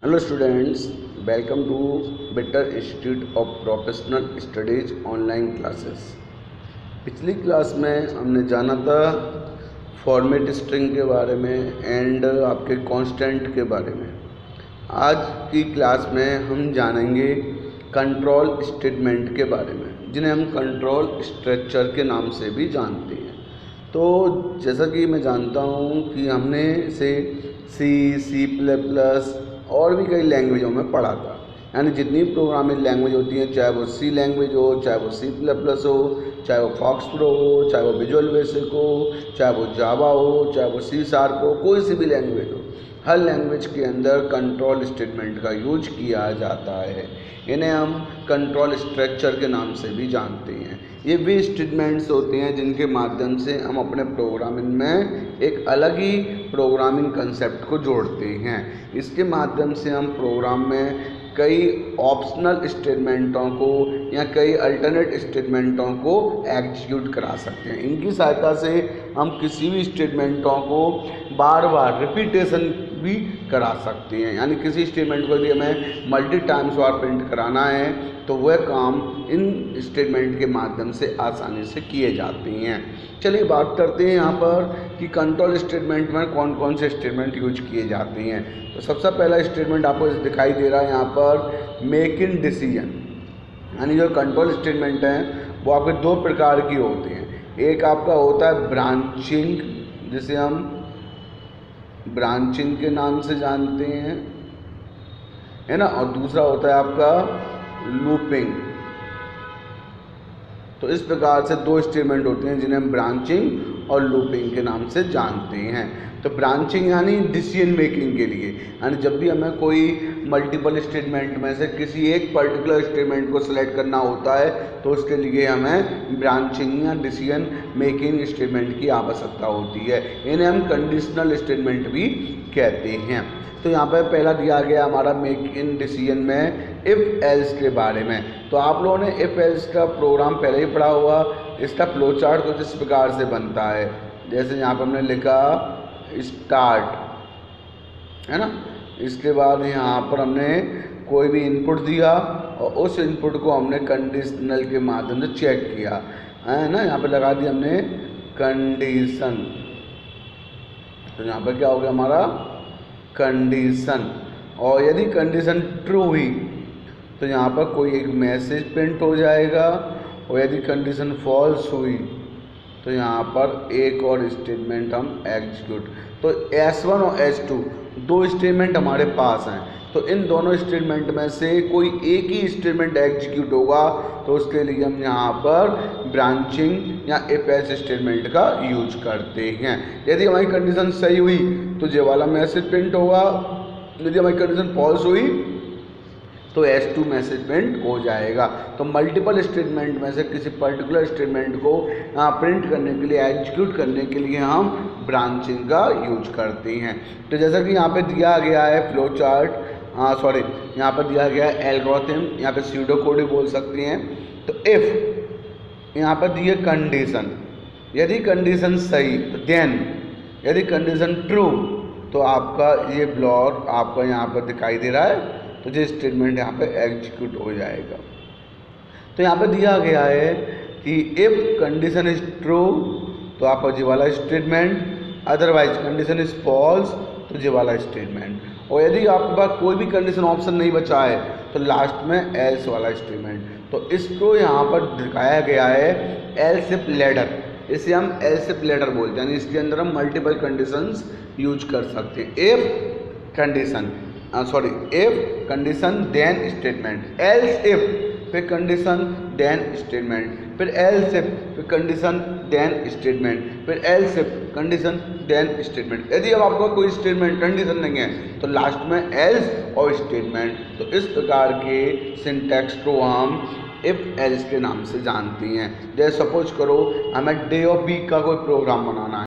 Hello students, welcome to better institute of professional studies online classes. पिछली class में हमने जाना था फॉर्मेट स्ट्रिंग के बारे में एंड आपके कांस्टेंट के बारे में। आज की क्लास में हम जानेंगे कंट्रोल स्टेटमेंट के बारे में, जिन्हें हम कंट्रोल स्ट्रक्चर के नाम से भी जानते हैं। तो जैसा कि मैं जानता हूँ कि हमने इसे सी प्लस प्लस और भी कई लैंग्वेजों में पढ़ा था। यानी जितनी प्रोग्रामिंग लैंग्वेज होती हैं, चाहे वो सी लैंग्वेज हो, चाहे वो सी प्लस प्लस हो, चाहे वो फॉक्स प्रो हो, चाहे वो विजुअल बेसिक हो, चाहे वो जावा हो, चाहे वो सी शार्प हो, कोई सी भी लैंग्वेज हो, हर लैंग्वेज के अंदर कंट्रोल स्टेटमेंट का यूज किया जाता है। इन्हें हम कंट्रोल स्ट्रक्चर के नाम से भी जानते हैं। ये वे स्टेटमेंट्स होते हैं जिनके माध्यम से हम अपने प्रोग्रामिंग में एक अलग ही प्रोग्रामिंग कंसेप्ट को जोड़ते हैं। इसके माध्यम से हम प्रोग्राम में कई ऑप्शनल स्टेटमेंटों को या कई अल्टरनेट स्टेटमेंटों को एग्जीक्यूट करा सकते हैं। इनकी सहायता से हम किसी भी स्टेटमेंटों को बार बार रिपीटेशन भी करा सकते हैं। यानी किसी स्टेटमेंट को यदि हमें मल्टी टाइम्स बार प्रिंट कराना है तो वह काम इन स्टेटमेंट के माध्यम से आसानी से किए जाते हैं। चलिए बात करते हैं यहाँ पर कि कंट्रोल स्टेटमेंट में कौन कौन से स्टेटमेंट यूज किए जाते हैं। तो सबसे पहला स्टेटमेंट आपको दिखाई दे रहा है यहाँ पर, मेक इन डिसीजन। यानी जो कंट्रोल स्टेटमेंट है वो आपके दो प्रकार की होते हैं। एक आपका होता है ब्रांचिंग, जिसे हम ब्रांचिंग के नाम से जानते हैं, है ना, और दूसरा होता है आपका लूपिंग। तो इस प्रकार से दो स्टेटमेंट होते हैं जिन्हें हम ब्रांचिंग और लूपिंग के नाम से जानते हैं। तो ब्रांचिंग यानी डिसीजन मेकिंग के लिए, यानी जब भी हमें कोई मल्टीपल स्टेटमेंट में से किसी एक पर्टिकुलर स्टेटमेंट को सिलेक्ट करना होता है तो उसके लिए हमें ब्रांचिंग या डिसीजन मेकिंग स्टेटमेंट की आवश्यकता होती है। इन्हें हम कंडीशनल स्टेटमेंट भी कहते हैं। तो यहाँ पर पहला दिया गया हमारा मेक इन डिसीजन में इफ़ एल्स के बारे में। तो आप लोगों ने इफ़ एल्स का प्रोग्राम पहले ही पढ़ा हुआ। इसका फ्लो चार्ट कुछ इस प्रकार से बनता है, जैसे यहाँ पर हमने लिखा स्टार्ट, है ना। इसके बाद यहाँ पर हमने कोई भी इनपुट दिया और उस इनपुट को हमने कंडीशनल के माध्यम से चेक किया, है ना। यहाँ पे लगा दिया हमने कंडीशन। तो यहाँ पर क्या हो गया हमारा कंडीशन, और यदि कंडीशन ट्रू हुई तो यहाँ पर कोई एक मैसेज प्रिंट हो जाएगा, और यदि कंडीशन फॉल्स हुई तो यहाँ पर एक और स्टेटमेंट हम एग्जीक्यूट। तो S1 और S2 दो स्टेटमेंट हमारे पास हैं। तो इन दोनों स्टेटमेंट में से कोई एक ही स्टेटमेंट एग्जीक्यूट होगा तो उसके लिए हम यहाँ पर ब्रांचिंग या इफ एल्स स्टेटमेंट का यूज करते हैं। यदि हमारी कंडीशन सही हुई तो ये वाला मैसेज प्रिंट होगा, यदि हमारी कंडीशन फॉल्स हुई तो S2 मैसेज प्रिंट हो जाएगा। तो मल्टीपल स्टेटमेंट में से किसी पर्टिकुलर स्टेटमेंट को प्रिंट करने के लिए, एग्जीक्यूट करने के लिए हम ब्रांचिंग का यूज करते हैं। तो जैसा कि यहाँ पे दिया गया है फ्लो चार्ट, यहाँ पर दिया गया है एल्गोरिथम, यहाँ पे स्यूडो कोड भी बोल सकते हैं। तो इफ़ यहाँ पर दी है कंडीशन, यदि कंडीशन सही तो देन, यदि कंडीशन ट्रू तो आपका ये ब्लॉक आपका यहाँ पर दिखाई दे रहा है, तो ये स्टेटमेंट यहाँ पे एग्जीक्यूट हो जाएगा। तो यहाँ पे दिया गया है कि इफ़ कंडीशन इज ट्रू तो आपका ये वाला statement, otherwise condition is false तो ये वाला स्टेटमेंट, और यदि आपके पास कोई भी कंडीशन ऑप्शन नहीं बचा है तो लास्ट में एल्स वाला स्टेटमेंट। तो इसको यहाँ पर दिखाया गया है एल्स इफ लैडर, इसे हम एल्स इफ लैडर बोलते हैं। यानी इसके अंदर हम मल्टीपल कंडीशंस यूज कर सकते हैं। If condition if condition then statement, else if फिर कंडीशन देन स्टेटमेंट, फिर एल्स इफ फिर कंडीशन देन स्टेटमेंट, फिर else if condition then statement. यदि अब आपका कोई स्टेटमेंट कंडीशन नहीं है तो लास्ट में एल्स और स्टेटमेंट। तो इस प्रकार के सिंटैक्स को हम इफ एल्स के नाम से जानते हैं। जैसे सपोज करो हमें डे ऑफ वीक का कोई प्रोग्राम बनाना है,